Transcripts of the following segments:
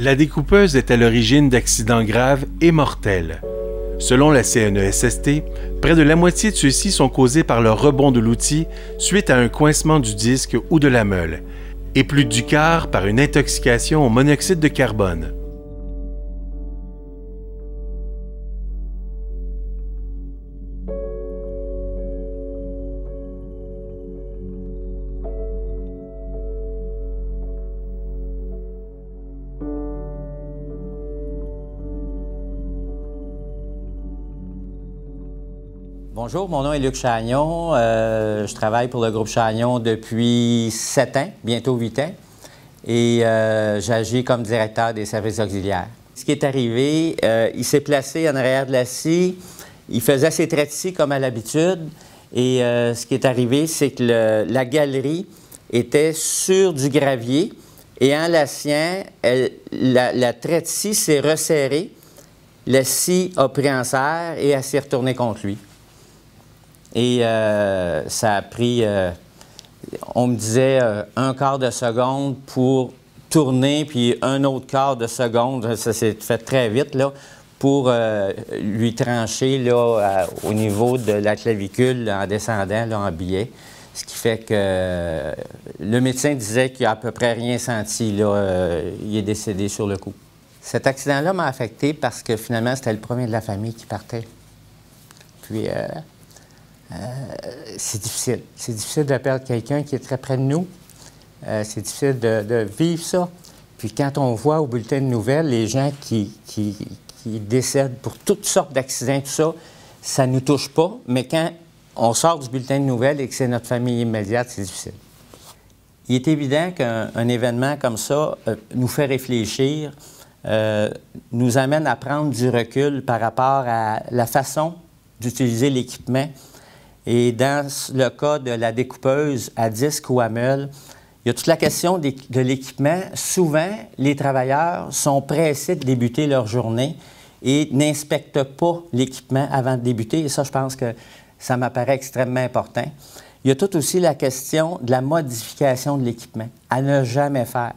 La découpeuse est à l'origine d'accidents graves et mortels. Selon la CNESST, près de la moitié de ceux-ci sont causés par le rebond de l'outil suite à un coincement du disque ou de la meule, et plus du quart par une intoxication au monoxyde de carbone. Bonjour, mon nom est Luc Chagnon. Je travaille pour le groupe Chagnon depuis 7 ans, bientôt 8 ans, et j'agis comme directeur des services auxiliaires. Ce qui est arrivé, il s'est placé en arrière de la scie, il faisait ses traits de scie comme à l'habitude, et ce qui est arrivé, c'est que la galerie était sur du gravier, et en l'aciant, la trait de scie s'est resserrée, la scie a pris en serre et elle s'est retournée contre lui. Et ça a pris, on me disait, un quart de seconde pour tourner, puis un autre quart de seconde, ça s'est fait très vite, là, pour lui trancher là, au niveau de la clavicule en descendant, là, en biais. Ce qui fait que le médecin disait qu'il n'a à peu près rien senti, là, il est décédé sur le coup. Cet accident-là m'a affecté parce que finalement, c'était le premier de la famille qui partait. Puis... c'est difficile. C'est difficile de perdre quelqu'un qui est très près de nous. C'est difficile de vivre ça. Puis quand on voit au bulletin de nouvelles les gens qui décèdent pour toutes sortes d'accidents, tout ça, ça ne nous touche pas. Mais quand on sort du bulletin de nouvelles et que c'est notre famille immédiate, c'est difficile. Il est évident qu'un événement comme ça nous fait réfléchir, nous amène à prendre du recul par rapport à la façon d'utiliser l'équipement. Et dans le cas de la découpeuse à disque ou à meule, il y a toute la question de l'équipement. Souvent, les travailleurs sont pressés de débuter leur journée et n'inspectent pas l'équipement avant de débuter. Et ça, je pense que ça m'apparaît extrêmement important. Il y a tout aussi la question de la modification de l'équipement, à ne jamais faire.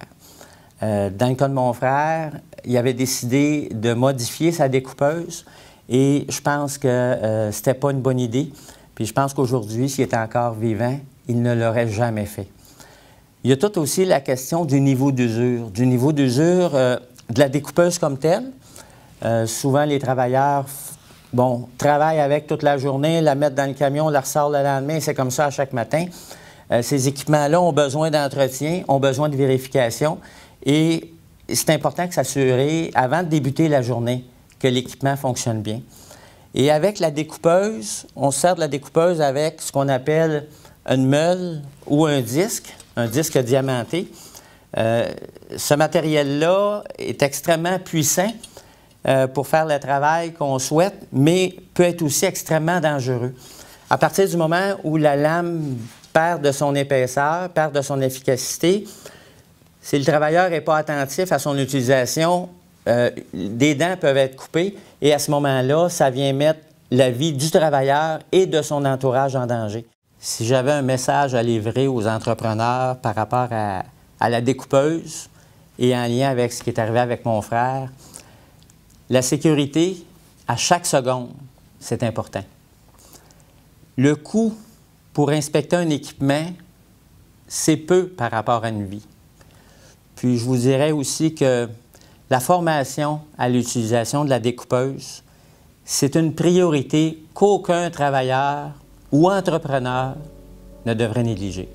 Dans le cas de mon frère, il avait décidé de modifier sa découpeuse et je pense que c'était pas une bonne idée. Puis je pense qu'aujourd'hui, s'il était encore vivant, il ne l'aurait jamais fait. Il y a tout aussi la question du niveau d'usure. Du niveau d'usure de la découpeuse comme telle. Souvent, les travailleurs travaillent avec toute la journée, la mettent dans le camion, la ressortent le lendemain, c'est comme ça à chaque matin. Ces équipements-là ont besoin d'entretien, ont besoin de vérification et c'est important de s'assurer, avant de débuter la journée, que l'équipement fonctionne bien. Et avec la découpeuse, on se sert de la découpeuse avec ce qu'on appelle une meule ou un disque diamanté. Ce matériel-là est extrêmement puissant pour faire le travail qu'on souhaite, mais peut être aussi extrêmement dangereux. À partir du moment où la lame perd de son épaisseur, perd de son efficacité, si le travailleur n'est pas attentif à son utilisation, des dents peuvent être coupées et à ce moment-là, ça vient mettre la vie du travailleur et de son entourage en danger. Si j'avais un message à livrer aux entrepreneurs par rapport à la découpeuse et en lien avec ce qui est arrivé avec mon frère, la sécurité, à chaque seconde, c'est important. Le coût pour inspecter un équipement, c'est peu par rapport à une vie. Puis je vous dirais aussi que la formation à l'utilisation de la découpeuse, c'est une priorité qu'aucun travailleur ou entrepreneur ne devrait négliger.